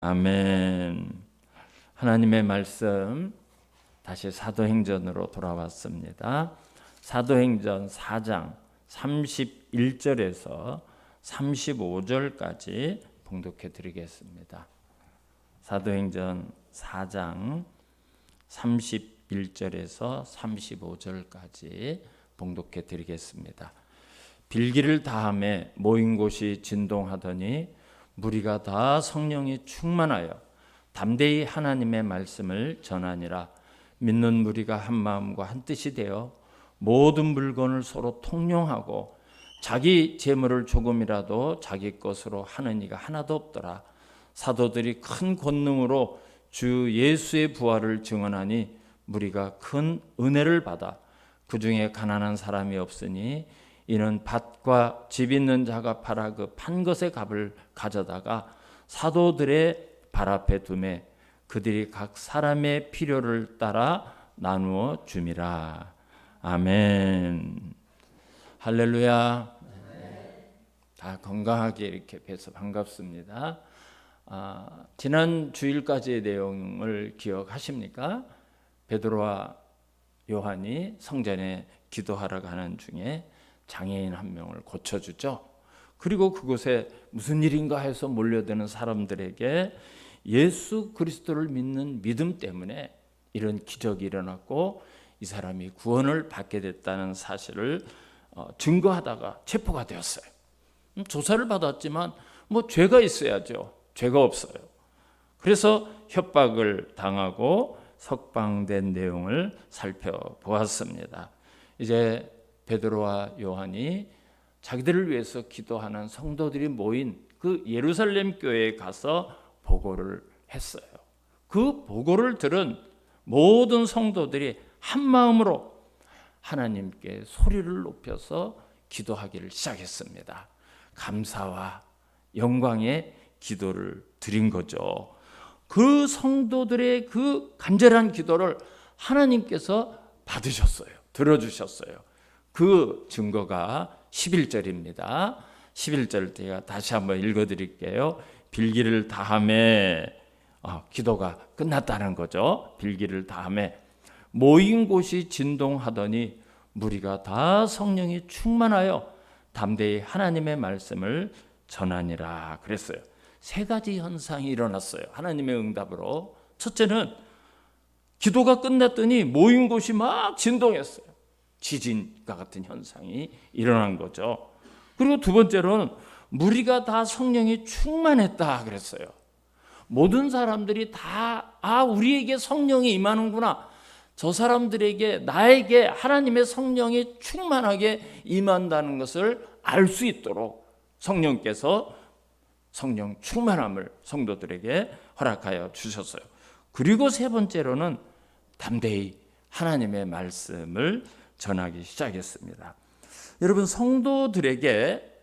아멘. 하나님의 말씀 다시 사도행전으로 돌아왔습니다. 사도행전 4장 31절에서 35절까지 봉독해 드리겠습니다. 사도행전 4장 31절에서 35절까지 봉독해 드리겠습니다. 빌기를 다함에 모인 곳이 진동하더니 무리가 다 성령이 충만하여 담대히 하나님의 말씀을 전하니라. 믿는 무리가 한 마음과 한 뜻이 되어 모든 물건을 서로 통용하고 자기 재물을 조금이라도 자기 것으로 하는 이가 하나도 없더라. 사도들이 큰 권능으로 주 예수의 부활을 증언하니 무리가 큰 은혜를 받아 그 중에 가난한 사람이 없으니 이는 밭과 집 있는 자가 팔아 그 판 것의 값을 가져다가 사도들의 발 앞에 두매 그들이 각 사람의 필요를 따라 나누어 줌이라. 아멘. 할렐루야. 다 건강하게 이렇게 뵈서 반갑습니다. 지난 주일까지의 내용을 기억하십니까? 베드로와 요한이 성전에 기도하러 가는 중에 장애인 한 명을 고쳐주죠. 그리고 그곳에 무슨 일인가 해서 몰려드는 사람들에게 예수 그리스도를 믿는 믿음 때문에 이런 기적이 일어났고 이 사람이 구원을 받게 됐다는 사실을 증거하다가 체포가 되었어요. 조사를 받았지만 죄가 있어야죠. 죄가 없어요. 그래서 협박을 당하고 석방된 내용을 살펴보았습니다. 이제 베드로와 요한이 자기들을 위해서 기도하는 성도들이 모인 그 예루살렘 교회에 가서 보고를 했어요. 그 보고를 들은 모든 성도들이 한 마음으로 하나님께 소리를 높여서 기도하기를 시작했습니다. 감사와 영광의 기도를 드린 거죠. 그 성도들의 그 간절한 기도를 하나님께서 받으셨어요. 들어주셨어요. 그 증거가 11절입니다. 11절 제가 다시 한번 읽어드릴게요. 빌기를 다함에 기도가 끝났다는 거죠. 빌기를 다함에 모인 곳이 진동하더니 무리가 다 성령이 충만하여 담대히 하나님의 말씀을 전하니라 그랬어요. 세 가지 현상이 일어났어요. 하나님의 응답으로. 첫째는 기도가 끝났더니 모인 곳이 막 진동했어요. 지진과 같은 현상이 일어난 거죠. 그리고 두 번째로는 무리가 다 성령이 충만했다 그랬어요. 모든 사람들이 다 우리에게 성령이 임하는구나. 저 사람들에게 나에게 하나님의 성령이 충만하게 임한다는 것을 알 수 있도록 성령께서 성령 충만함을 성도들에게 허락하여 주셨어요. 그리고 세 번째로는 담대히 하나님의 말씀을 전하기 시작했습니다. 여러분, 성도들에게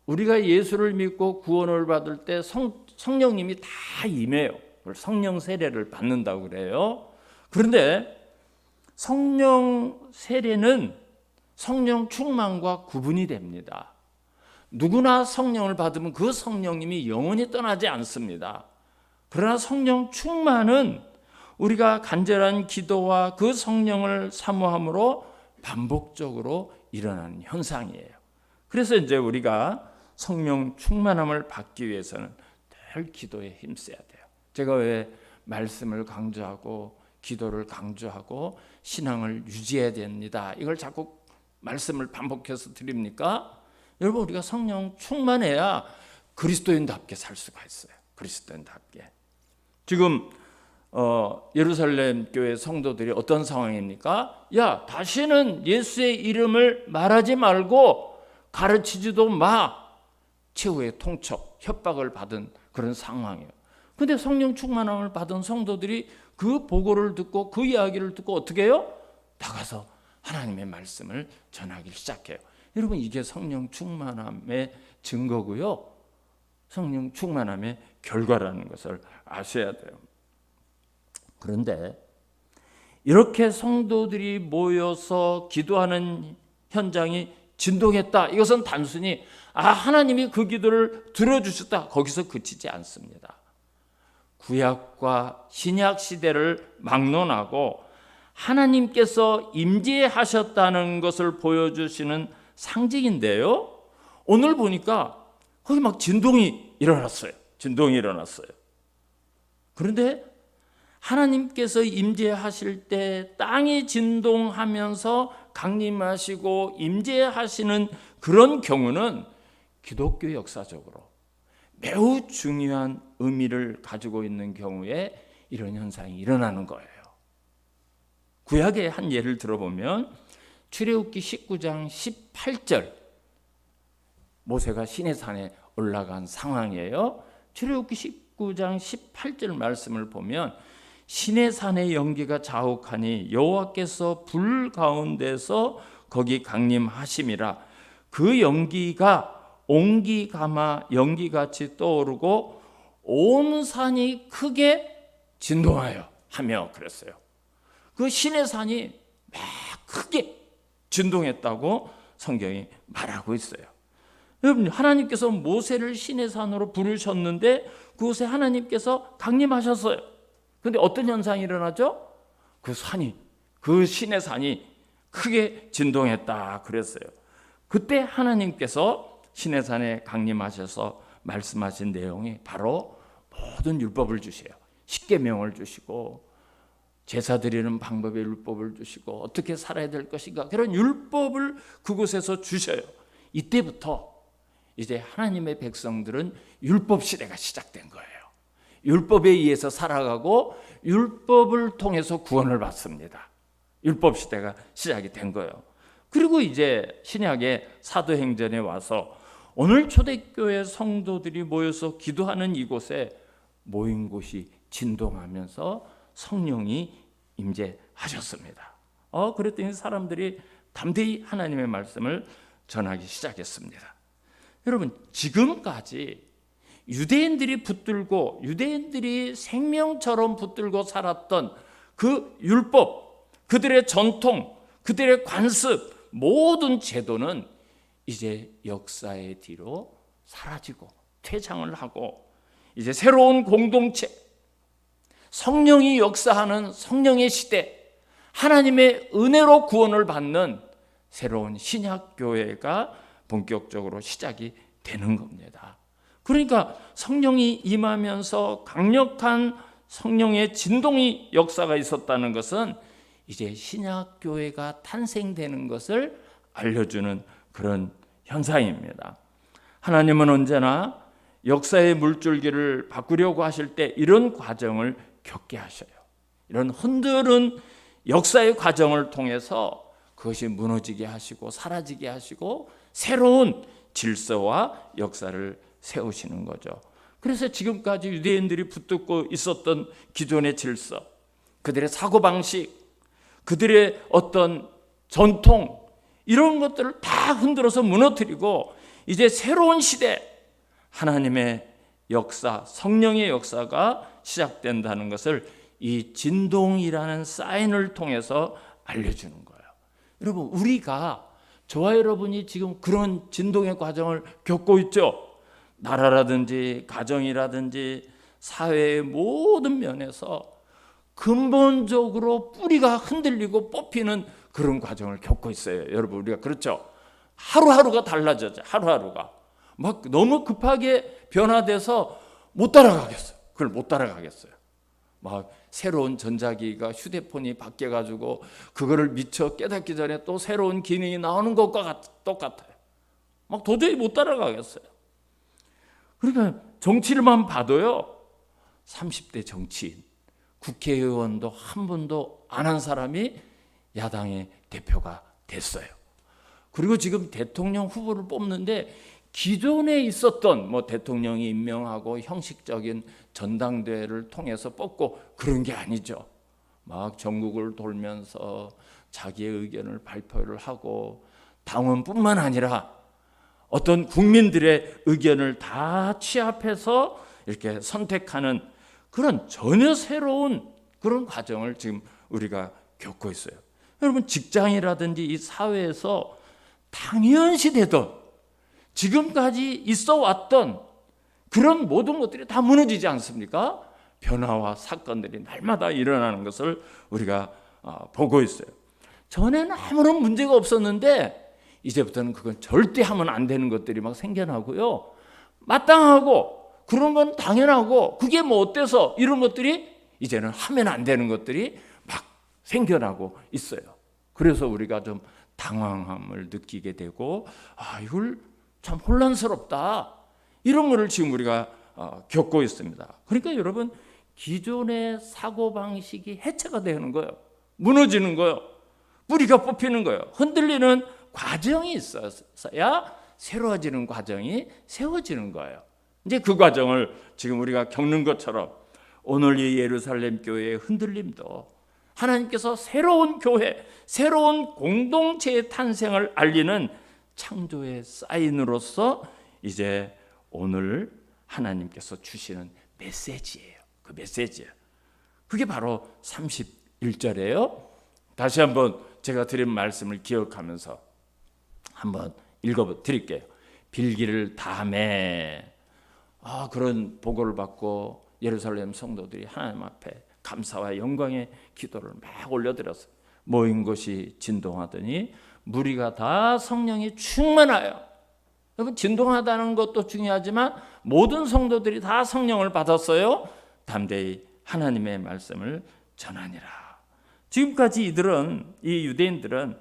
우리가 예수를 믿고 구원을 받을 때 성령님이 다 임해요. 성령 세례를 받는다고 그래요. 그런데 성령 세례는 성령 충만과 구분이 됩니다. 누구나 성령을 받으면 그 성령님이 영원히 떠나지 않습니다. 그러나 성령 충만은 우리가 간절한 기도와 그 성령을 사모함으로 반복적으로 일어나는 현상이에요. 그래서 이제 우리가 성령 충만함을 받기 위해서는 늘 기도에 힘써야 돼요. 제가 왜 말씀을 강조하고 기도를 강조하고 신앙을 유지해야 됩니다. 이걸 자꾸 말씀을 반복해서 드립니까? 여러분, 우리가 성령 충만해야 그리스도인답게 살 수가 있어요. 그리스도인답게. 지금 예루살렘 교회 성도들이 어떤 상황입니까? 야, 다시는 예수의 이름을 말하지 말고 가르치지도 마. 최후의 통첩, 협박을 받은 그런 상황이에요. 그런데 성령 충만함을 받은 성도들이 그 보고를 듣고 그 이야기를 듣고 어떻게 해요? 나가서 하나님의 말씀을 전하기 시작해요. 여러분, 이게 성령 충만함의 증거고요. 성령 충만함의 결과라는 것을 아셔야 돼요. 그런데 이렇게 성도들이 모여서 기도하는 현장이 진동했다. 이것은 단순히 하나님이 그 기도를 들어주셨다. 거기서 그치지 않습니다. 구약과 신약 시대를 막론하고 하나님께서 임재하셨다는 것을 보여주시는 상징인데요. 오늘 보니까 거기 막 진동이 일어났어요. 그런데 하나님께서 임재하실 때 땅이 진동하면서 강림하시고 임재하시는 그런 경우는 기독교 역사적으로 매우 중요한 의미를 가지고 있는 경우에 이런 현상이 일어나는 거예요. 구약의 한 예를 들어보면 출애굽기 19장 18절, 모세가 시내산에 올라간 상황이에요. 출애굽기 19장 18절 말씀을 보면 시내산의 연기가 자욱하니 여호와께서 불 가운데서 거기 강림하심이라. 그 연기가 옹기가마 연기같이 떠오르고 온 산이 크게 진동하여 하며 그랬어요. 그 시내산이 막 크게 진동했다고 성경이 말하고 있어요. 여러분, 하나님께서 모세를 시내산으로 부르셨는데 그곳에 하나님께서 강림하셨어요. 그런데 어떤 현상이 일어나죠? 그 시내산이 크게 진동했다 그랬어요. 그때 하나님께서 시내산에 강림하셔서 말씀하신 내용이 바로 모든 율법을 주세요. 십계명을 주시고 제사 드리는 방법의 율법을 주시고 어떻게 살아야 될 것인가, 그런 율법을 그곳에서 주셔요. 이때부터 이제 하나님의 백성들은 율법 시대가 시작된 거예요. 율법에 의해서 살아가고 율법을 통해서 구원을 받습니다. 율법 시대가 시작이 된 거예요. 그리고 이제 신약의 사도행전에 와서 오늘 초대교회 성도들이 모여서 기도하는 이곳에 모인 곳이 진동하면서 성령이 임재하셨습니다. 그랬더니 사람들이 담대히 하나님의 말씀을 전하기 시작했습니다. 여러분, 지금까지 유대인들이 붙들고 유대인들이 생명처럼 붙들고 살았던 그 율법, 그들의 전통, 그들의 관습, 모든 제도는 이제 역사의 뒤로 사라지고 퇴장을 하고 이제 새로운 공동체, 성령이 역사하는 성령의 시대, 하나님의 은혜로 구원을 받는 새로운 신약교회가 본격적으로 시작이 되는 겁니다. 그러니까 성령이 임하면서 강력한 성령의 진동이 역사가 있었다는 것은 이제 신약교회가 탄생되는 것을 알려주는 그런 현상입니다. 하나님은 언제나 역사의 물줄기를 바꾸려고 하실 때 이런 과정을 겪게 하셔요. 이런 흔들은 역사의 과정을 통해서 그것이 무너지게 하시고 사라지게 하시고 새로운 질서와 역사를 세우시는 거죠. 그래서 지금까지 유대인들이 붙들고 있었던 기존의 질서, 그들의 사고방식, 그들의 어떤 전통, 이런 것들을 다 흔들어서 무너뜨리고 이제 새로운 시대, 하나님의 역사, 성령의 역사가 시작된다는 것을 이 진동이라는 사인을 통해서 알려주는 거예요. 여러분, 우리가, 저와 여러분이 지금 그런 진동의 과정을 겪고 있죠. 나라라든지 가정이라든지 사회의 모든 면에서 근본적으로 뿌리가 흔들리고 뽑히는 그런 과정을 겪고 있어요. 여러분, 우리가 그렇죠. 하루하루가 달라져요. 하루하루가 막 너무 급하게 변화돼서 못 따라가겠어요. 그걸 못 따라가겠어요. 막 새로운 전자기기가, 휴대폰이 바뀌어가지고 그거를 미처 깨닫기 전에 또 새로운 기능이 나오는 것과 똑같아요. 막 도저히 못 따라가겠어요. 그러니까 정치를만 봐도요, 30대 정치인, 국회의원도 한 번도 안 한 사람이 야당의 대표가 됐어요. 그리고 지금 대통령 후보를 뽑는데 기존에 있었던 대통령이 임명하고 형식적인 전당대회를 통해서 뽑고 그런 게 아니죠. 막 전국을 돌면서 자기의 의견을 발표를 하고 당원뿐만 아니라 어떤 국민들의 의견을 다 취합해서 이렇게 선택하는 그런 전혀 새로운 그런 과정을 지금 우리가 겪고 있어요. 여러분, 직장이라든지 이 사회에서 당연시 되던 지금까지 있어 왔던 그런 모든 것들이 다 무너지지 않습니까? 변화와 사건들이 날마다 일어나는 것을 우리가 보고 있어요. 전에는 아무런 문제가 없었는데 이제부터는 그건 절대 하면 안 되는 것들이 막 생겨나고요. 마땅하고 그런 건 당연하고 그게 뭐 어때서 이런 것들이 이제는 하면 안 되는 것들이 막 생겨나고 있어요. 그래서 우리가 좀 당황함을 느끼게 되고 이걸 참 혼란스럽다. 이런 거를 지금 우리가 겪고 있습니다. 그러니까 여러분 기존의 사고방식이 해체가 되는 거예요. 무너지는 거예요. 뿌리가 뽑히는 거예요. 흔들리는 과정이 있어야 새로워지는 과정이 세워지는 거예요. 이제 그 과정을 지금 우리가 겪는 것처럼 오늘 이 예루살렘 교회의 흔들림도 하나님께서 새로운 교회, 새로운 공동체의 탄생을 알리는 창조의 사인으로서 이제 오늘 하나님께서 주시는 메시지예요. 그 메시지예요. 그게 바로 31절이에요. 다시 한번 제가 드린 말씀을 기억하면서 한번 읽어드릴게요. 빌기를 다음에 그런 보고를 받고 예루살렘 성도들이 하나님 앞에 감사와 영광의 기도를 막 올려드렸어요. 모인 곳이 진동하더니 무리가 다 성령이 충만하여. 여러분 진동하다는 것도 중요하지만 모든 성도들이 다 성령을 받았어요. 담대히 하나님의 말씀을 전하니라. 지금까지 이 유대인들은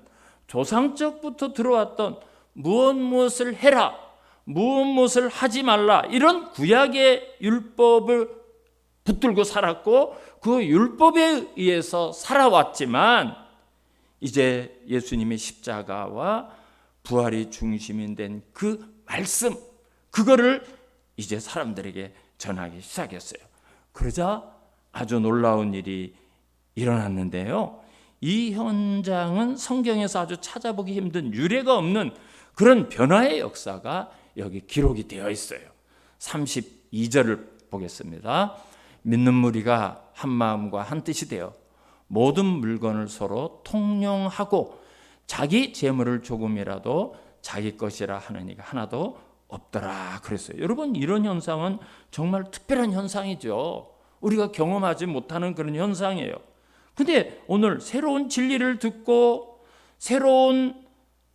조상적부터 들어왔던 무엇을 해라, 무엇을 하지 말라 이런 구약의 율법을 붙들고 살았고 그 율법에 의해서 살아왔지만 이제 예수님의 십자가와 부활이 중심이 된 그 말씀 그거를 이제 사람들에게 전하기 시작했어요. 그러자 아주 놀라운 일이 일어났는데요. 이 현장은 성경에서 아주 찾아보기 힘든 유례가 없는 그런 변화의 역사가 여기 기록이 되어 있어요. 32절을 보겠습니다. 믿는 무리가 한 마음과 한 뜻이 되어 모든 물건을 서로 통용하고 자기 재물을 조금이라도 자기 것이라 하는 이가 하나도 없더라 그랬어요. 여러분 이런 현상은 정말 특별한 현상이죠. 우리가 경험하지 못하는 그런 현상이에요. 근데 오늘 새로운 진리를 듣고 새로운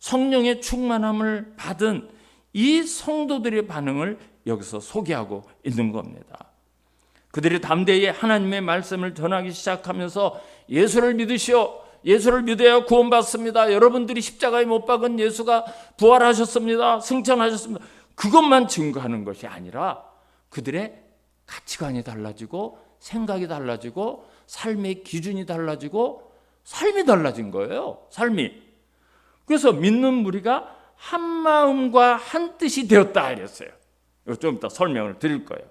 성령의 충만함을 받은 이 성도들의 반응을 여기서 소개하고 있는 겁니다. 그들이 담대히 하나님의 말씀을 전하기 시작하면서 예수를 믿으시오. 예수를 믿어야 구원받습니다. 여러분들이 십자가에 못 박은 예수가 부활하셨습니다. 승천하셨습니다. 그것만 증거하는 것이 아니라 그들의 가치관이 달라지고 생각이 달라지고 삶의 기준이 달라지고 삶이 달라진 거예요. 삶이. 그래서 믿는 무리가 한 마음과 한 뜻이 되었다 이랬어요. 이거 좀 이따 설명을 드릴 거예요.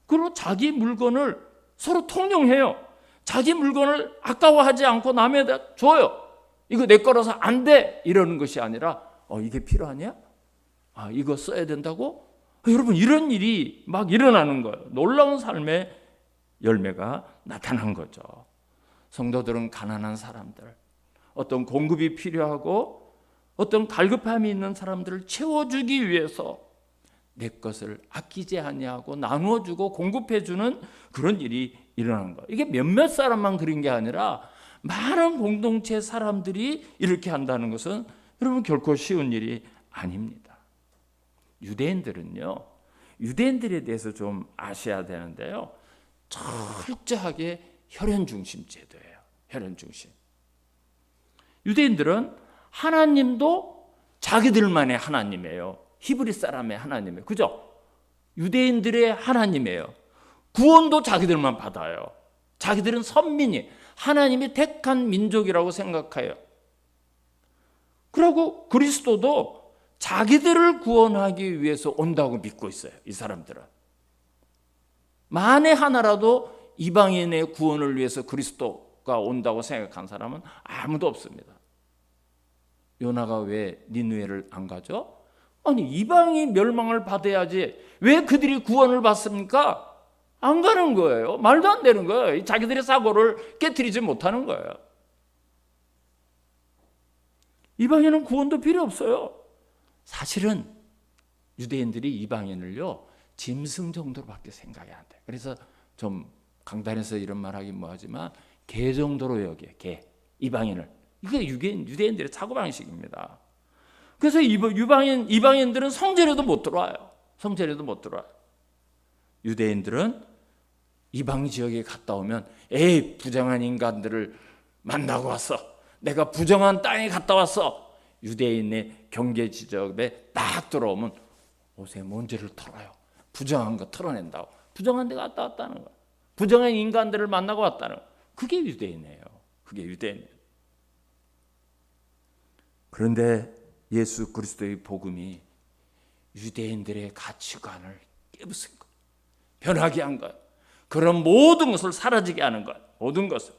그리고 자기 물건을 서로 통용해요. 자기 물건을 아까워하지 않고 남에다 줘요. 이거 내 거라서 안 돼 이러는 것이 아니라 이게 필요하냐? 이거 써야 된다고? 여러분 이런 일이 막 일어나는 거예요. 놀라운 삶의 열매가 나타난 거죠. 성도들은 가난한 사람들, 어떤 공급이 필요하고 어떤 갈급함이 있는 사람들을 채워주기 위해서 내 것을 아끼지 아니하고 나누어주고 공급해주는 그런 일이 일어나는 거예요. 이게 몇몇 사람만 그런 게 아니라 많은 공동체 사람들이 이렇게 한다는 것은 여러분 결코 쉬운 일이 아닙니다. 유대인들은요, 유대인들에 대해서 좀 아셔야 되는데요, 철저하게 혈연 중심 제도예요. 혈연 중심. 유대인들은 하나님도 자기들만의 하나님이에요. 히브리 사람의 하나님이에요. 그죠? 유대인들의 하나님이에요. 구원도 자기들만 받아요. 자기들은 선민이 하나님이 택한 민족이라고 생각해요. 그리고 그리스도도 자기들을 구원하기 위해서 온다고 믿고 있어요. 이 사람들은. 만에 하나라도 이방인의 구원을 위해서 그리스도가 온다고 생각한 사람은 아무도 없습니다. 요나가 왜 니느웨를 안 가죠? 아니 이방이 멸망을 받아야지 왜 그들이 구원을 받습니까? 안 가는 거예요. 말도 안 되는 거예요. 자기들의 사고를 깨트리지 못하는 거예요. 이방인은 구원도 필요 없어요. 사실은 유대인들이 이방인을요 짐승 정도로밖에 생각이 안 돼요. 그래서 좀 강단에서 이런 말 하긴 뭐하지만 개 정도로 여겨. 개. 이방인을. 이게 유대인들의 사고방식입니다. 그래서 이방인들은 성전에도 못 들어와요. 성전에도 못 들어와요. 유대인들은 이방 지역에 갔다 오면 에이 부정한 인간들을 만나고 왔어. 내가 부정한 땅에 갔다 왔어. 유대인의 경계 지점에 딱 들어오면 옷에 먼지를 털어요. 부정한 거 털어낸다고. 부정한 데 갔다 왔다는 거야. 부정한 인간들을 만나고 왔다는 거야. 그게 유대인이에요. 그게 유대인이에요. 그런데 예수 그리스도의 복음이 유대인들의 가치관을 깨부순 거예요. 변하게 한 거예요. 그런 모든 것을 사라지게 하는 거예요. 모든 것을.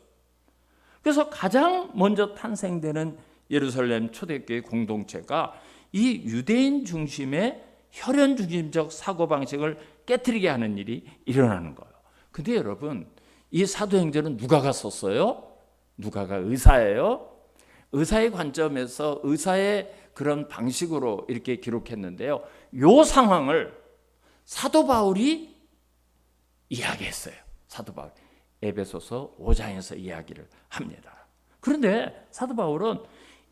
그래서 가장 먼저 탄생되는 예루살렘 초대교회 공동체가 이 유대인 중심의 혈연 중심적 사고방식을 깨트리게 하는 일이 일어나는 거예요. 근데 여러분, 이 사도행전은 누가가 썼어요? 누가가 의사예요. 의사의 관점에서 의사의 그런 방식으로 이렇게 기록했는데요. 이 상황을 사도 바울이 이야기했어요. 사도 바울. 에베소서 5장에서 이야기를 합니다. 그런데 사도 바울은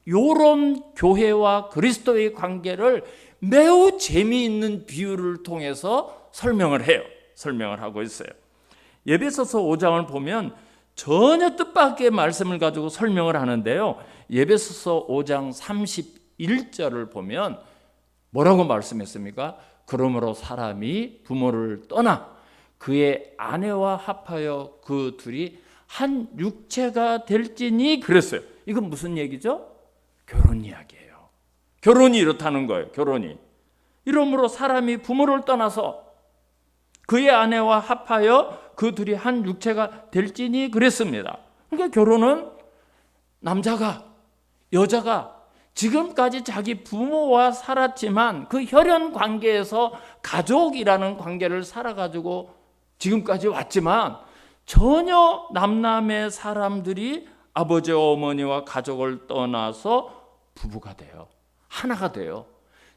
이런 교회와 그리스도의 관계를 매우 재미있는 비유를 통해서 설명을 해요. 설명을 하고 있어요. 에베소서 5장을 보면 전혀 뜻밖의 말씀을 가지고 설명을 하는데요. 에베소서 5장 31절을 보면 뭐라고 말씀했습니까? 그러므로 사람이 부모를 떠나 그의 아내와 합하여 그 둘이 한 육체가 될지니 그랬어요. 이건 무슨 얘기죠? 결혼 이야기예요. 결혼이 이렇다는 거예요. 결혼이. 이러므로 사람이 부모를 떠나서 그의 아내와 합하여 그 둘이 한 육체가 될지니 그랬습니다. 그러니까 결혼은 남자가 여자가 지금까지 자기 부모와 살았지만 그 혈연 관계에서 가족이라는 관계를 살아가지고 지금까지 왔지만 전혀 남남의 사람들이 아버지와 어머니와 가족을 떠나서 부부가 돼요. 하나가 돼요.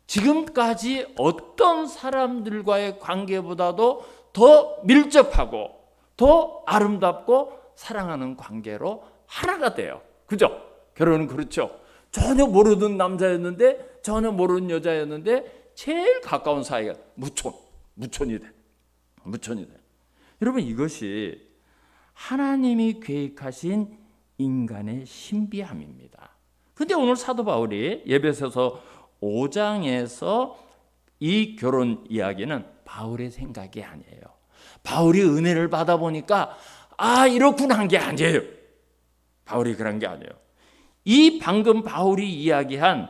지금까지 어떤 사람들과의 관계보다도 더 밀접하고 더 아름답고 사랑하는 관계로 하나가 돼요. 그죠? 결혼은 그렇죠. 전혀 모르던 남자였는데 전혀 모르는 여자였는데 제일 가까운 사이가 무촌이 돼. 무촌이 돼. 여러분, 이것이 하나님이 계획하신 인간의 신비함입니다. 근데 오늘 사도 바울이 에베소서 5장에서 이 결혼 이야기는 바울의 생각이 아니에요. 바울이 은혜를 받아보니까 이렇구나 한 게 아니에요. 바울이 그런 게 아니에요. 이 방금 바울이 이야기한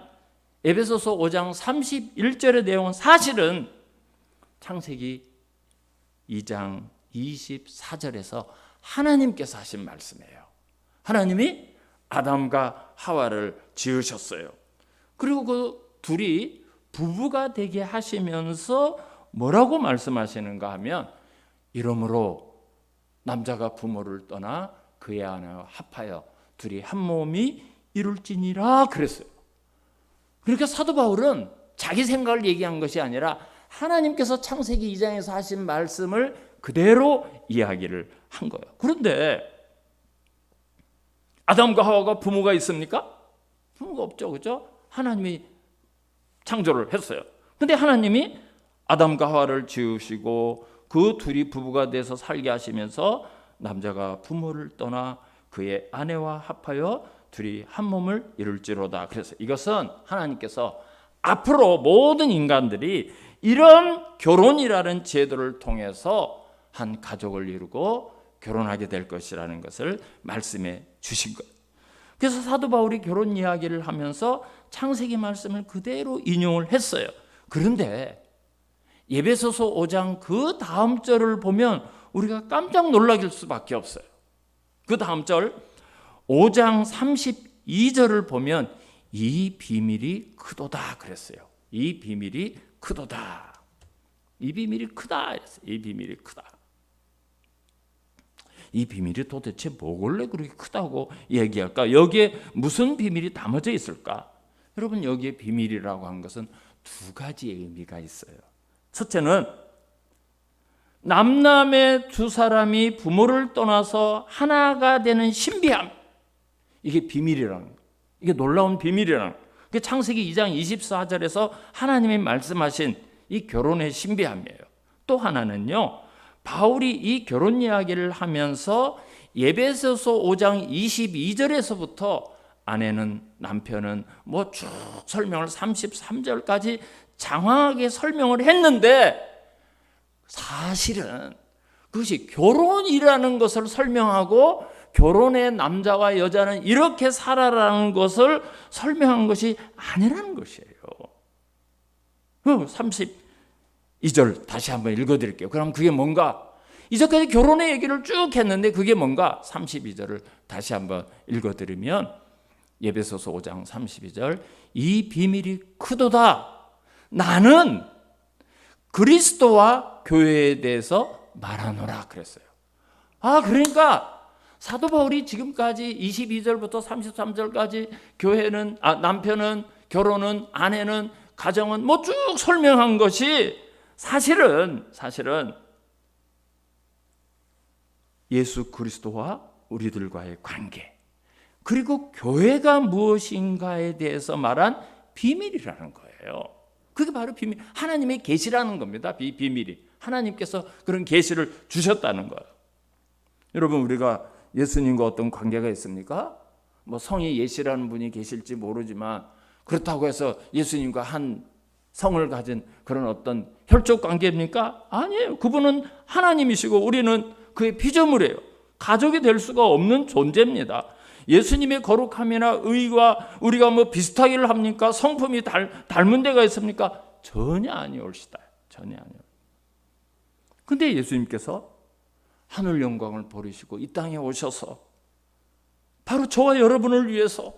에베소서 5장 31절의 내용은 사실은 창세기 2장 24절에서 하나님께서 하신 말씀이에요. 하나님이 아담과 하와를 지으셨어요. 그리고 그 둘이 부부가 되게 하시면서 뭐라고 말씀하시는가 하면 이러므로 남자가 부모를 떠나 그의 아내와 합하여 둘이 한 몸이 이룰지니라 그랬어요. 그러니까 사도 바울은 자기 생각을 얘기한 것이 아니라 하나님께서 창세기 2장에서 하신 말씀을 그대로 이야기를 한 거예요. 그런데 아담과 하와가 부모가 있습니까? 부모가 없죠. 그죠? 하나님이 창조를 했어요. 그런데 하나님이 아담과 하와를 지으시고 그 둘이 부부가 돼서 살게 하시면서 남자가 부모를 떠나 그의 아내와 합하여 둘이 한 몸을 이룰지로다. 그래서 이것은 하나님께서 앞으로 모든 인간들이 이런 결혼이라는 제도를 통해서 한 가족을 이루고 결혼하게 될 것이라는 것을 말씀해 주신 거예요. 그래서 사도 바울이 결혼 이야기를 하면서 창세기 말씀을 그대로 인용을 했어요. 그런데 에베소서 5장 그 다음 절을 보면 우리가 깜짝 놀라길 수밖에 없어요. 그 다음 절 5장 32절을 보면 이 비밀이 크도다 그랬어요. 이 비밀이 크도다. 이 비밀이 크다. 이 비밀이 크다. 이 비밀이 도대체 뭐길래 그렇게 크다고 얘기할까? 여기에 무슨 비밀이 담아져 있을까? 여러분, 여기에 비밀이라고 한 것은 두 가지의 의미가 있어요. 첫째는 남남의 두 사람이 부모를 떠나서 하나가 되는 신비함, 이게 비밀이라는 거예요. 이게 놀라운 비밀이라는 거예요. 그게 창세기 2장 24절에서 하나님이 말씀하신 이 결혼의 신비함이에요. 또 하나는요, 바울이 이 결혼 이야기를 하면서 에베소서 5장 22절에서부터 아내는 남편은 뭐 쭉 설명을 33절까지 장황하게 설명을 했는데, 사실은 그것이 결혼이라는 것을 설명하고 결혼의 남자와 여자는 이렇게 살아라는 것을 설명한 것이 아니라는 것이에요. 32절 다시 한번 읽어드릴게요. 그럼 그게 뭔가? 이제까지 결혼의 얘기를 쭉 했는데 그게 뭔가? 32절을 다시 한번 읽어드리면, 에베소서 5장 32절, 이 비밀이 크도다. 나는 그리스도와 교회에 대해서 말하노라 그랬어요. 그러니까 사도 바울이 지금까지 22절부터 33절까지 교회는, 남편은, 결혼은, 아내는, 가정은 뭐 쭉 설명한 것이 사실은 예수 그리스도와 우리들과의 관계, 그리고 교회가 무엇인가에 대해서 말한 비밀이라는 거예요. 그게 바로 비밀, 하나님의 계시라는 겁니다. 비밀이 하나님께서 그런 계시를 주셨다는 거예요. 여러분, 우리가 예수님과 어떤 관계가 있습니까? 뭐 성이 예시라는 분이 계실지 모르지만 그렇다고 해서 예수님과 한 성을 가진 그런 어떤 혈족 관계입니까? 아니에요. 그분은 하나님이시고 우리는 그의 피조물이에요. 가족이 될 수가 없는 존재입니다. 예수님의 거룩함이나 의와 우리가 뭐 비슷하기를 합니까? 성품이 닮은 데가 있습니까? 전혀 아니올시다. 전혀 아니올. 근데 예수님께서 하늘 영광을 버리시고 이 땅에 오셔서 바로 저와 여러분을 위해서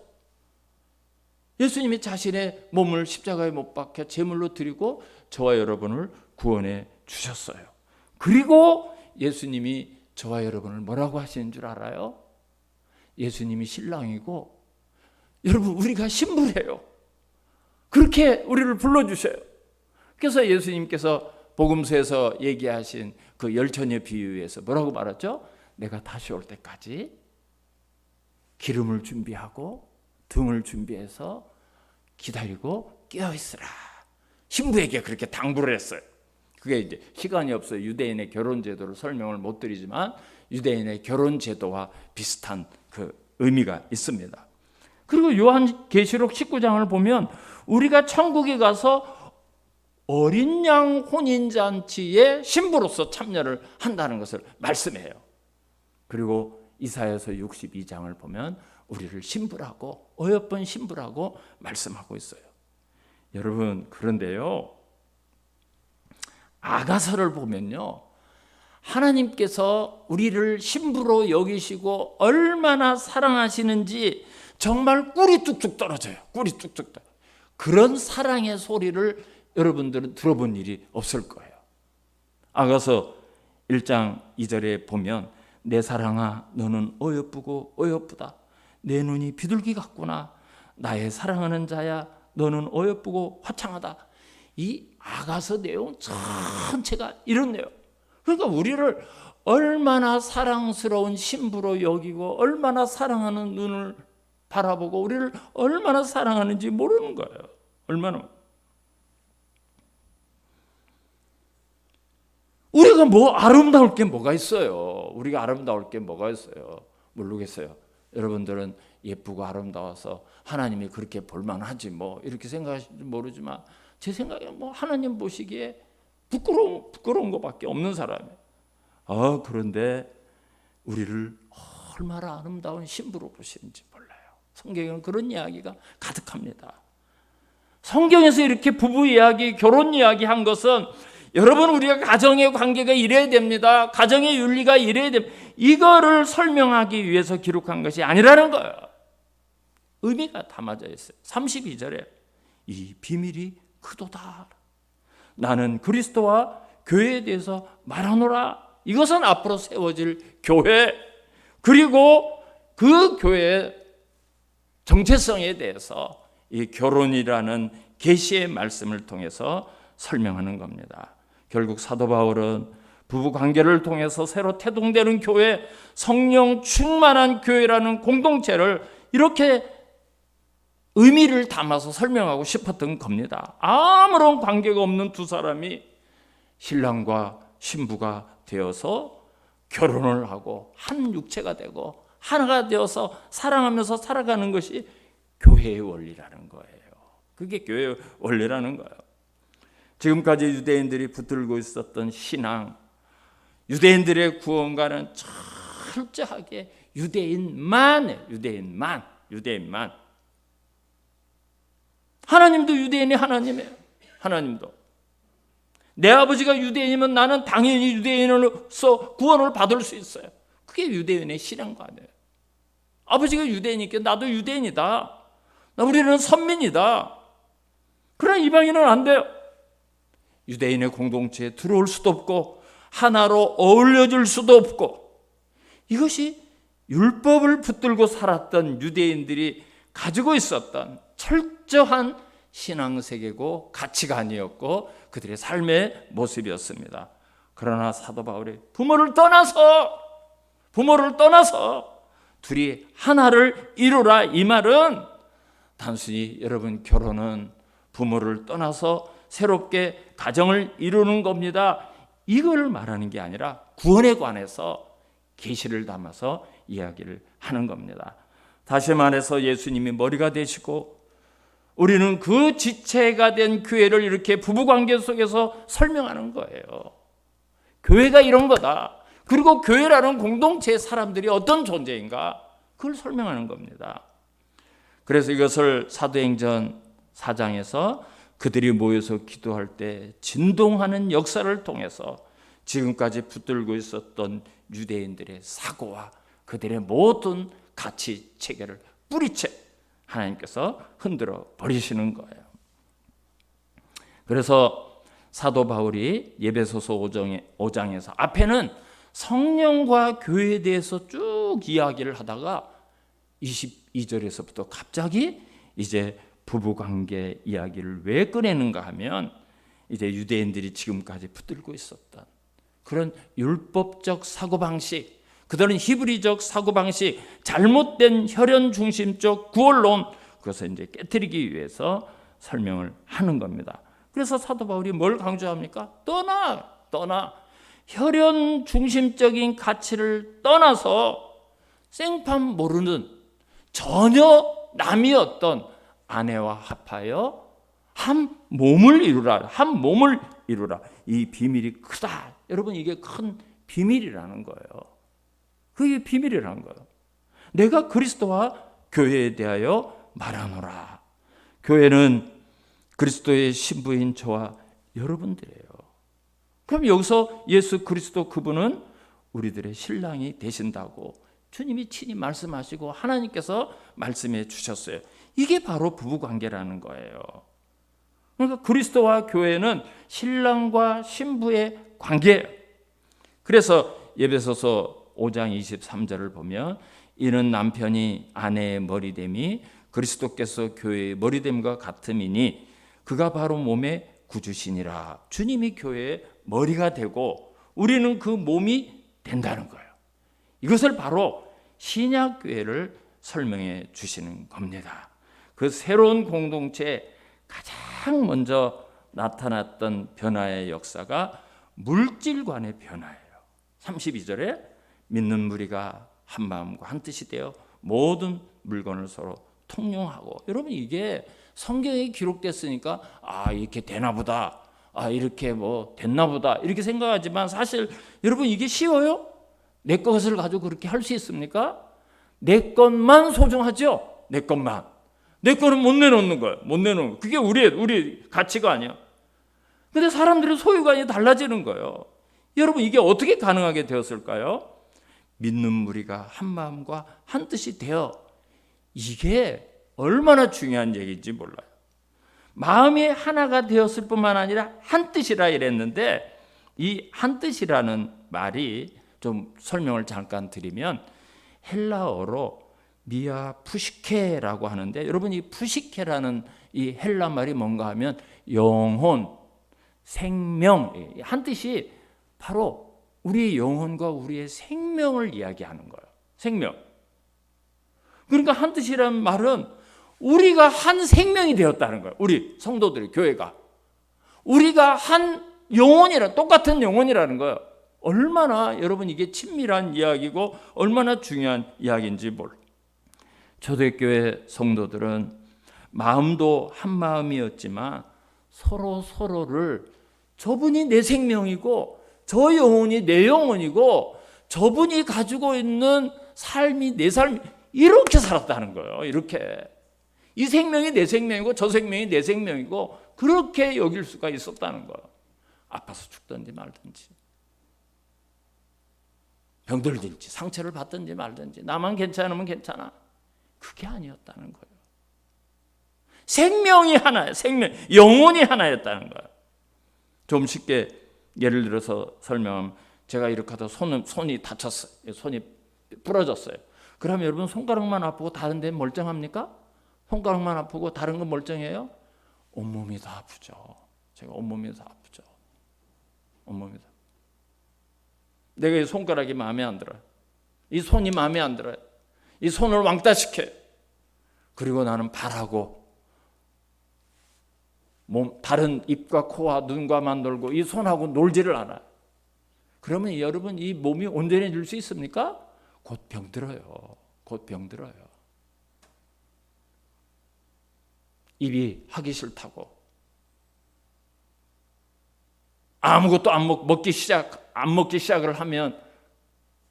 예수님이 자신의 몸을 십자가에 못 박혀 제물로 드리고 저와 여러분을 구원해 주셨어요. 그리고 예수님이 저와 여러분을 뭐라고 하시는 줄 알아요? 예수님이 신랑이고 여러분 우리가 신부래요. 그렇게 우리를 불러주셔요. 그래서 예수님께서 복음서에서 얘기하신 그 열처녀 비유에서 뭐라고 말했죠? 내가 다시 올 때까지 기름을 준비하고 등을 준비해서 기다리고 깨어있으라. 신부에게 그렇게 당부를 했어요. 그게 이제 시간이 없어요. 유대인의 결혼 제도를 설명을 못 드리지만 유대인의 결혼 제도와 비슷한 그 의미가 있습니다. 그리고 요한계시록 19장을 보면 우리가 천국에 가서 어린 양 혼인잔치에 신부로서 참여를 한다는 것을 말씀해요. 그리고 이사야서 62장을 보면 우리를 신부라고, 어여쁜 신부라고 말씀하고 있어요. 여러분, 그런데요, 아가서를 보면요, 하나님께서 우리를 신부로 여기시고 얼마나 사랑하시는지 정말 꿀이 뚝뚝 떨어져요. 꿀이 뚝뚝 떨어져요. 그런 사랑의 소리를 여러분들은 들어본 일이 없을 거예요. 아가서 1장 2절에 보면 내 사랑아 너는 어여쁘고 어여쁘다. 내 눈이 비둘기 같구나. 나의 사랑하는 자야 너는 어여쁘고 화창하다. 이 아가서 내용 전체가 이런 내용. 그러니까 우리를 얼마나 사랑스러운 신부로 여기고 얼마나 사랑하는 눈을 바라보고 우리를 얼마나 사랑하는지 모르는 거예요. 얼마나. 우리가 뭐 아름다울 게 뭐가 있어요? 우리가 아름다울 게 뭐가 있어요? 모르겠어요. 여러분들은 예쁘고 아름다워서 하나님이 그렇게 볼만하지 뭐 이렇게 생각하실지 모르지만 제 생각에 뭐 하나님 보시기에 부끄러운 것밖에 없는 사람이에요. 그런데 우리를 얼마나 아름다운 신부로 보시는지 몰라요. 성경에는 그런 이야기가 가득합니다. 성경에서 이렇게 부부 이야기, 결혼 이야기 한 것은 여러분 우리가 가정의 관계가 이래야 됩니다. 가정의 윤리가 이래야 됩니다. 이거를 설명하기 위해서 기록한 것이 아니라는 거예요. 의미가 담아져 있어요. 32절에 이 비밀이 크도다. 나는 그리스도와 교회에 대해서 말하노라. 이것은 앞으로 세워질 교회 그리고 그 교회의 정체성에 대해서 이 결혼이라는 계시의 말씀을 통해서 설명하는 겁니다. 결국 사도 바울은 부부 관계를 통해서 새로 태동되는 교회, 성령 충만한 교회라는 공동체를 이렇게 의미를 담아서 설명하고 싶었던 겁니다. 아무런 관계가 없는 두 사람이 신랑과 신부가 되어서 결혼을 하고 한 육체가 되고 하나가 되어서 사랑하면서 살아가는 것이 교회의 원리라는 거예요. 그게 교회의 원리라는 거예요. 지금까지 유대인들이 붙들고 있었던 신앙, 유대인들의 구원과는 철저하게 유대인만. 하나님도 유대인이 하나님이에요. 하나님도. 내 아버지가 유대인이면 나는 당연히 유대인으로서 구원을 받을 수 있어요. 그게 유대인의 신앙관이에요. 아버지가 유대인이니까 나도 유대인이다. 우리는 선민이다. 그러나 이방인은 안 돼요. 유대인의 공동체에 들어올 수도 없고 하나로 어울려질 수도 없고, 이것이 율법을 붙들고 살았던 유대인들이 가지고 있었던 철저한 신앙세계고 가치관이었고 그들의 삶의 모습이었습니다. 그러나 사도 바울이 부모를 떠나서 둘이 하나를 이루라, 이 말은 단순히 여러분 결혼은 부모를 떠나서 새롭게 가정을 이루는 겁니다, 이걸 말하는 게 아니라 구원에 관해서 계시를 담아서 이야기를 하는 겁니다. 다시 말해서 예수님이 머리가 되시고 우리는 그 지체가 된 교회를 이렇게 부부관계 속에서 설명하는 거예요. 교회가 이런 거다. 그리고 교회라는 공동체의 사람들이 어떤 존재인가, 그걸 설명하는 겁니다. 그래서 이것을 사도행전 4장에서 그들이 모여서 기도할 때 진동하는 역사를 통해서 지금까지 붙들고 있었던 유대인들의 사고와 그들의 모든 가치 체계를 뿌리채 하나님께서 흔들어 버리시는 거예요. 그래서 사도 바울이 에베소서 5장에서 앞에는 성령과 교회에 대해서 쭉 이야기를 하다가 22절에서부터 갑자기 이제 부부관계 이야기를 왜 꺼내는가 하면, 이제 유대인들이 지금까지 붙들고 있었던 그런 율법적 사고방식, 그들은 히브리적 사고방식, 잘못된 혈연 중심적 구원론, 그것을 이제 깨뜨리기 위해서 설명을 하는 겁니다. 그래서 사도 바울이 뭘 강조합니까? 떠나. 혈연 중심적인 가치를 떠나서 생판 모르는 전혀 남이 어떤 아내와 합하여 한 몸을 이루라. 이 비밀이 크다. 여러분, 이게 큰 비밀이라는 거예요. 그게 비밀이라는 거예요. 내가 그리스도와 교회에 대하여 말하노라. 교회는 그리스도의 신부인 저와 여러분들이에요. 그럼 여기서 예수 그리스도, 그분은 우리들의 신랑이 되신다고 주님이 친히 말씀하시고 하나님께서 말씀해 주셨어요. 이게 바로 부부관계라는 거예요. 그러니까 그리스도와 교회는 신랑과 신부의 관계예요. 그래서 에베소서 5장 23절을 보면, 이는 남편이 아내의 머리됨이 그리스도께서 교회의 머리됨과 같음이니 그가 바로 몸의 구주시니라. 주님이 교회의 머리가 되고 우리는 그 몸이 된다는 거예요. 이것을 바로 신약교회를 설명해 주시는 겁니다. 그 새로운 공동체에 가장 먼저 나타났던 변화의 역사가 물질관의 변화예요. 32절에 믿는 무리가 한 마음과 한 뜻이 되어 모든 물건을 서로 통용하고. 여러분, 이게 성경에 기록됐으니까 이렇게 되나 보다, 이렇게 됐나 보다, 이렇게 생각하지만 사실 여러분, 이게 쉬워요? 내 것을 가지고 그렇게 할 수 있습니까? 내 것만 소중하죠. 내 것만. 내 거는 못 내놓는 거예요. 못 내놓는 거. 그게 우리 가치가 아니야. 근데 사람들의 소유관이 달라지는 거예요. 여러분, 이게 어떻게 가능하게 되었을까요? 믿는 무리가 한 마음과 한 뜻이 되어. 이게 얼마나 중요한 얘기인지 몰라요. 마음이 하나가 되었을 뿐만 아니라 한 뜻이라 이랬는데, 이 한 뜻이라는 말이 좀 설명을 잠깐 드리면, 헬라어로 미아 푸시케라고 하는데, 여러분, 이 푸시케라는 이 헬라 말이 뭔가 하면 영혼, 생명, 한 뜻이 바로 우리의 영혼과 우리의 생명을 이야기하는 거예요. 생명. 그러니까 한 뜻이라는 말은 우리가 한 생명이 되었다는 거예요. 우리 성도들이, 교회가. 우리가 한 영혼이라, 똑같은 영혼이라는 거예요. 얼마나 여러분 이게 친밀한 이야기고 얼마나 중요한 이야기인지 몰라요. 초대교회 성도들은 마음도 한 마음이었지만 서로를 저분이 내 생명이고 저 영혼이 내 영혼이고 저분이 가지고 있는 삶이 내 삶이, 이렇게 살았다는 거예요. 이렇게. 이 생명이 내 생명이고 저 생명이 내 생명이고 그렇게 여길 수가 있었다는 거예요. 아파서 죽든지 말든지, 병들든지 상처를 받든지 말든지, 나만 괜찮으면 괜찮아. 그게 아니었다는 거예요. 생명이 하나예요. 생명, 영혼이 하나였다는 거예요. 좀 쉽게 예를 들어서 설명하면, 제가 이렇게 하다 손이 다쳤어요. 손이 부러졌어요. 그러면 여러분 손가락만 아프고 다른 데는 멀쩡합니까? 손가락만 아프고 다른 건 멀쩡해요? 온몸이 다 아프죠. 제가 온몸이 다 아프죠. 온몸이 다. 내가 이 손가락이 마음에 안 들어요. 이 손이 마음에 안 들어요. 이 손을 왕따시켜요. 그리고 나는 발하고 몸, 다른 입과 코와 눈과만 놀고 이 손하고 놀지를 않아요. 그러면 여러분 이 몸이 온전해질 수 있습니까? 곧 병들어요. 곧 병들어요. 입이 하기 싫다고 아무것도 안 먹기 시작을 하면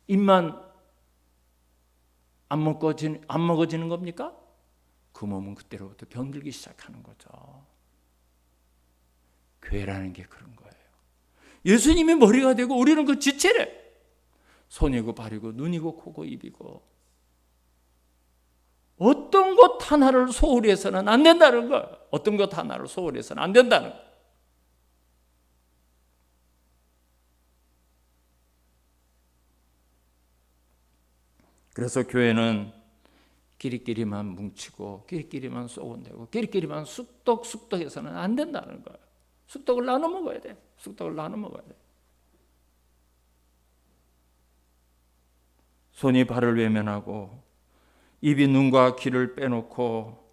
입만 안 먹어지는 겁니까? 그 몸은 그때로부터 병들기 시작하는 거죠. 교회라는 게 그런 거예요. 예수님이 머리가 되고 우리는 그 지체래. 손이고 발이고 눈이고 코고 입이고, 어떤 것 하나를 소홀히 해서는 안 된다는 거예요. 어떤 것 하나를 소홀히 해서는 안 된다는 거예요. 그래서 교회는 끼리끼리만 뭉치고 끼리끼리만 쏘곤대고 끼리끼리만 쑥떡해서는 안 된다는 거예요. 쑥떡을 나눠 먹어야 돼. 쑥떡을 나눠 먹어야 돼. 손이 발을 외면하고 입이 눈과 귀를 빼놓고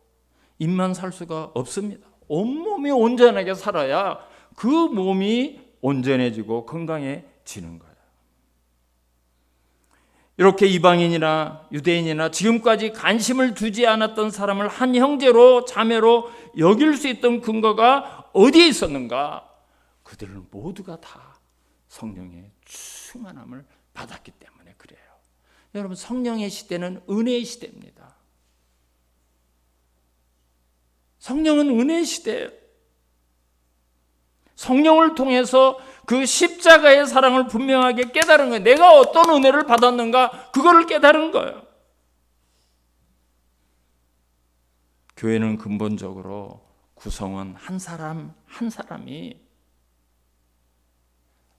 입만 살 수가 없습니다. 온몸이 온전하게 살아야 그 몸이 온전해지고 건강해지는 거예요. 이렇게 이방인이나 유대인이나 지금까지 관심을 두지 않았던 사람을 한 형제로 자매로 여길 수 있던 근거가 어디에 있었는가? 그들은 모두가 다 성령의 충만함을 받았기 때문에 그래요. 여러분, 성령의 시대는 은혜의 시대입니다. 성령은 은혜의 시대예요. 성령을 통해서 그 십자가의 사랑을 분명하게 깨달은 거예요. 내가 어떤 은혜를 받았는가, 그거를 깨달은 거예요. 교회는 근본적으로 구성원 한 사람 한 사람이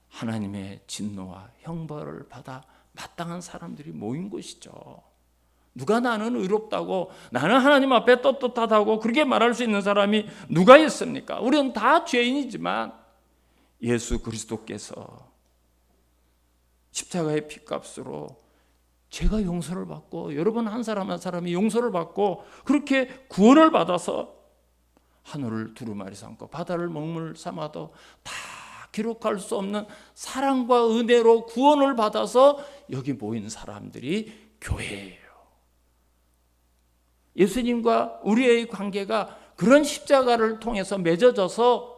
하나님의 진노와 형벌을 받아 마땅한 사람들이 모인 곳이죠. 누가 나는 의롭다고, 나는 하나님 앞에 떳떳하다고 그렇게 말할 수 있는 사람이 누가 있습니까? 우리는 다 죄인이지만 예수 그리스도께서 십자가의 피값으로 제가 용서를 받고 여러분 한 사람 한 사람이 용서를 받고 그렇게 구원을 받아서 하늘을 두루마리 삼고 바다를 먹물 삼아도 다 기록할 수 없는 사랑과 은혜로 구원을 받아서 여기 모인 사람들이 교회예요. 예수님과 우리의 관계가 그런 십자가를 통해서 맺어져서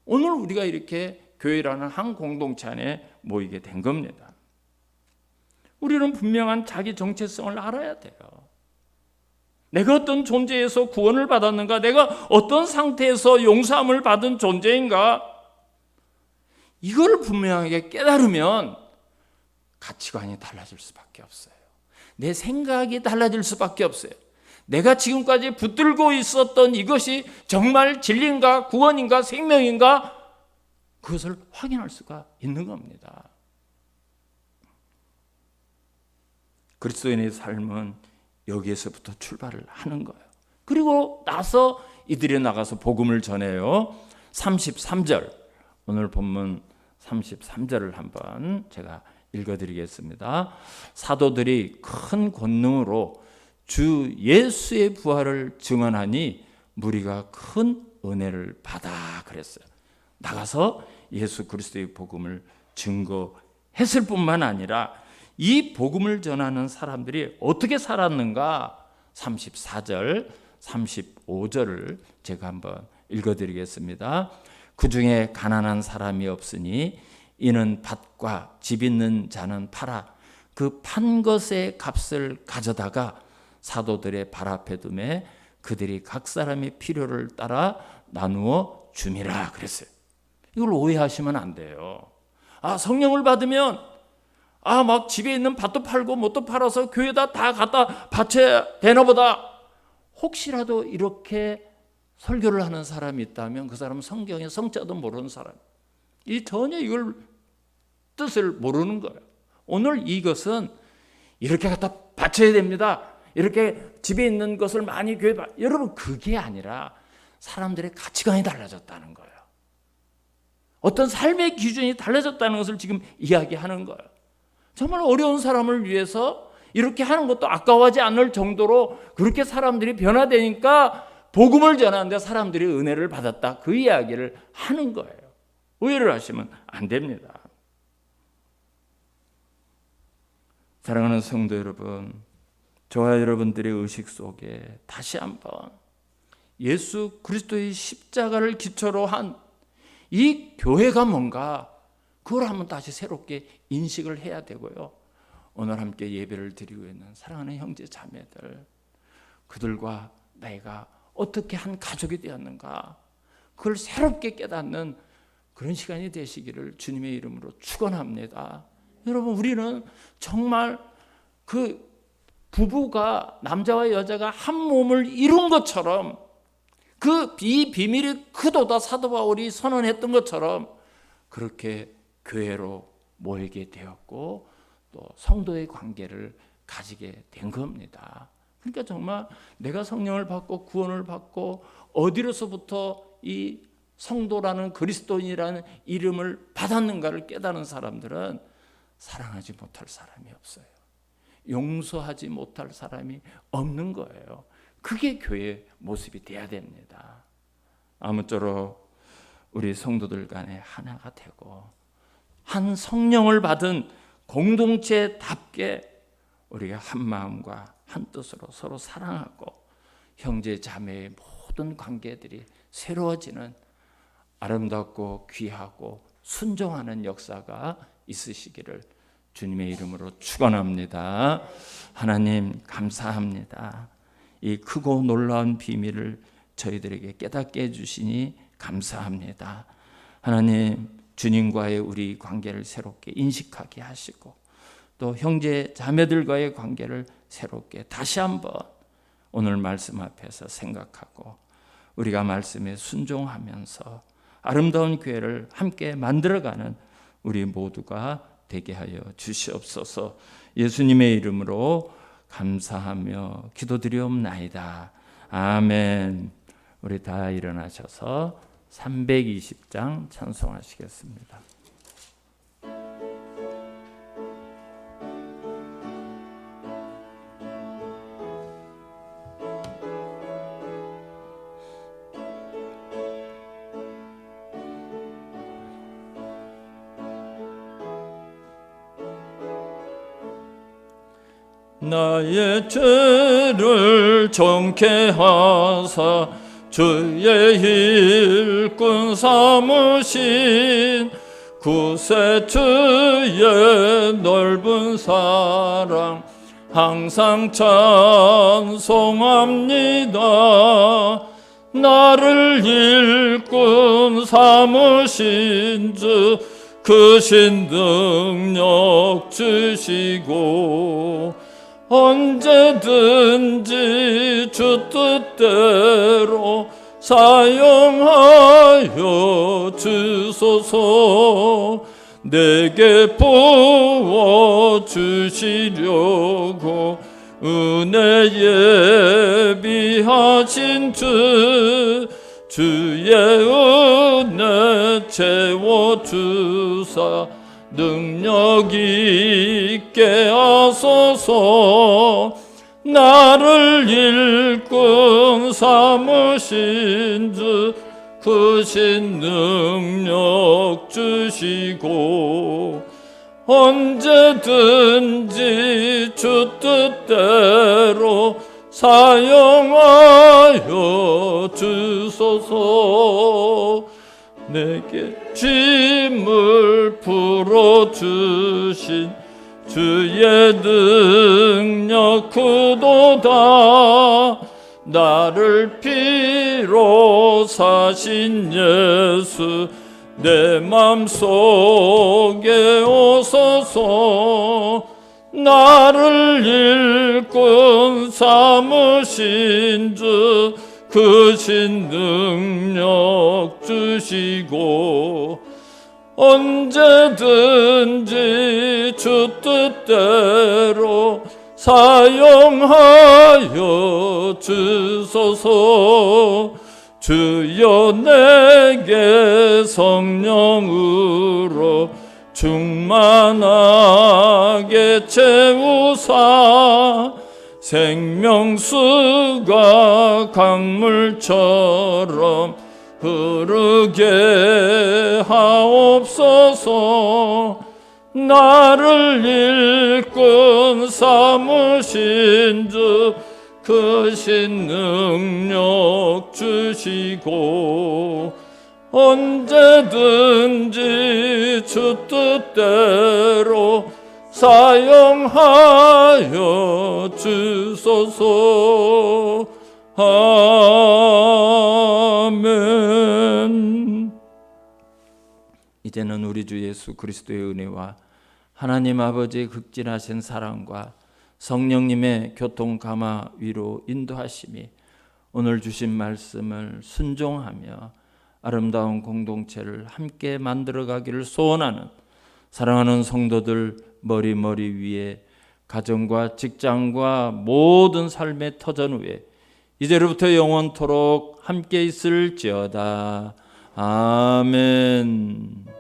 오늘 우리가 이렇게 교회라는 한 공동체 안에 모이게 된 겁니다. 우리는 분명한 자기 정체성을 알아야 돼요. 내가 어떤 존재에서 구원을 받았는가? 내가 어떤 상태에서 용서함을 받은 존재인가? 이걸 분명하게 깨달으면 가치관이 달라질 수밖에 없어요. 내 생각이 달라질 수밖에 없어요. 내가 지금까지 붙들고 있었던 이것이 정말 진리인가, 구원인가, 생명인가, 그것을 확인할 수가 있는 겁니다. 그리스도인의 삶은 여기에서부터 출발을 하는 거예요. 그리고 나서 이들이 나가서 복음을 전해요. 33절, 오늘 본문 33절을 한번 제가 읽어드리겠습니다. 사도들이 큰 권능으로 주 예수의 부활을 증언하니 무리가 큰 은혜를 받아 그랬어요. 나가서 예수 그리스도의 복음을 증거했을 뿐만 아니라 이 복음을 전하는 사람들이 어떻게 살았는가 34절, 35절을 제가 한번 읽어드리겠습니다. 그 중에 가난한 사람이 없으니 이는 밭과 집 있는 자는 팔아 그 판 것의 값을 가져다가 사도들의 발 앞에 두매 그들이 각 사람의 필요를 따라 나누어 줌이라 그랬어요. 이걸 오해하시면 안 돼요. 성령을 받으면 막 집에 있는 밭도 팔고 뭣도 팔아서 교회에다 다 갖다 바쳐야 되나 보다. 혹시라도 이렇게 설교를 하는 사람이 있다면 그 사람은 성경의 성자도 모르는 사람. 이 전혀 이걸 뜻을 모르는 거예요. 오늘 이것은 이렇게 갖다 바쳐야 됩니다. 이렇게 집에 있는 것을 많이 교회에 여러분 그게 아니라 사람들의 가치관이 달라졌다는 거예요. 어떤 삶의 기준이 달라졌다는 것을 지금 이야기하는 거예요. 정말 어려운 사람을 위해서 이렇게 하는 것도 아까워하지 않을 정도로 그렇게 사람들이 변화되니까 복음을 전하는데 사람들이 은혜를 받았다. 그 이야기를 하는 거예요. 오해를 하시면 안 됩니다. 사랑하는 성도 여러분, 저와 여러분들의 의식 속에 다시 한번 예수 그리스도의 십자가를 기초로 한 이 교회가 뭔가 그걸 한번 다시 새롭게 인식을 해야 되고요. 오늘 함께 예배를 드리고 있는 사랑하는 형제 자매들, 그들과 내가 어떻게 한 가족이 되었는가 그걸 새롭게 깨닫는 그런 시간이 되시기를 주님의 이름으로 축원합니다. 여러분 우리는 정말 그 부부가 남자와 여자가 한 몸을 이룬 것처럼 이 비밀이 크도다 사도 바울이 선언했던 것처럼 그렇게 교회로 모이게 되었고 또 성도의 관계를 가지게 된 겁니다. 그러니까 정말 내가 성령을 받고 구원을 받고 어디로서부터 이 성도라는 그리스도인이라는 이름을 받았는가를 깨닫는 사람들은 사랑하지 못할 사람이 없어요. 용서하지 못할 사람이 없는 거예요. 그게 교회의 모습이 돼야 됩니다. 아무쪼록 우리 성도들 간에 하나가 되고 한 성령을 받은 공동체답게 우리가 한 마음과 한 뜻으로 서로 사랑하고 형제 자매의 모든 관계들이 새로워지는 아름답고 귀하고 순종하는 역사가 있으시기를 주님의 이름으로 축원합니다. 하나님 감사합니다. 이 크고 놀라운 비밀을 저희들에게 깨닫게 해주시니 감사합니다. 하나님 주님과의 우리 관계를 새롭게 인식하게 하시고 또 형제 자매들과의 관계를 새롭게 다시 한번 오늘 말씀 앞에서 생각하고 우리가 말씀에 순종하면서 아름다운 교회를 함께 만들어가는 우리 모두가 되게 하여 주시옵소서. 예수님의 이름으로 감사하며 기도드리옵나이다. 아멘. 우리 다 일어나셔서 320장 찬송하시겠습니다. 나의 죄를 정케 하사 주의 일꾼 삼으신 구세주의 넓은 사랑 항상 찬송합니다. 나를 일꾼 삼으신 주 크신 능력 주시고 언제든지 주 뜻대로 사용하여 주소서. 내게 부어 주시려고 은혜 예비하신 주 주의 은혜 채워주사 능력 있게 하소서. 나를 일꾼 삼으신 주 크신 능력 주시고 언제든지 주 뜻대로 사용하여 주소서. 내게 짐을 풀어주신 주의 능력 크도다. 나를 피로 사신 예수 내 맘속에 오소서. 나를 일꾼 삼으신 주 크신 능력 주시고 언제든지 주 뜻대로 사용하여 주소서. 주여 내게 성령으로 충만하게 채우사 생명수가 강물처럼 흐르게 하옵소서. 나를 일꾼 삼으신 주 크신 능력 주시고 언제든지 주 뜻대로 사용하여 주소서. 아멘. 이제는 우리 주 예수 그리스도의 은혜와 하나님 아버지의 극진하신 사랑과 성령님의 교통감화 위로 인도하심이 오늘 주신 말씀을 순종하며 아름다운 공동체를 함께 만들어가기를 소원하는 사랑하는 성도들 머리 위에 가정과 직장과 모든 삶의 터전 위에 이제로부터 영원토록 함께 있을지어다. 아멘.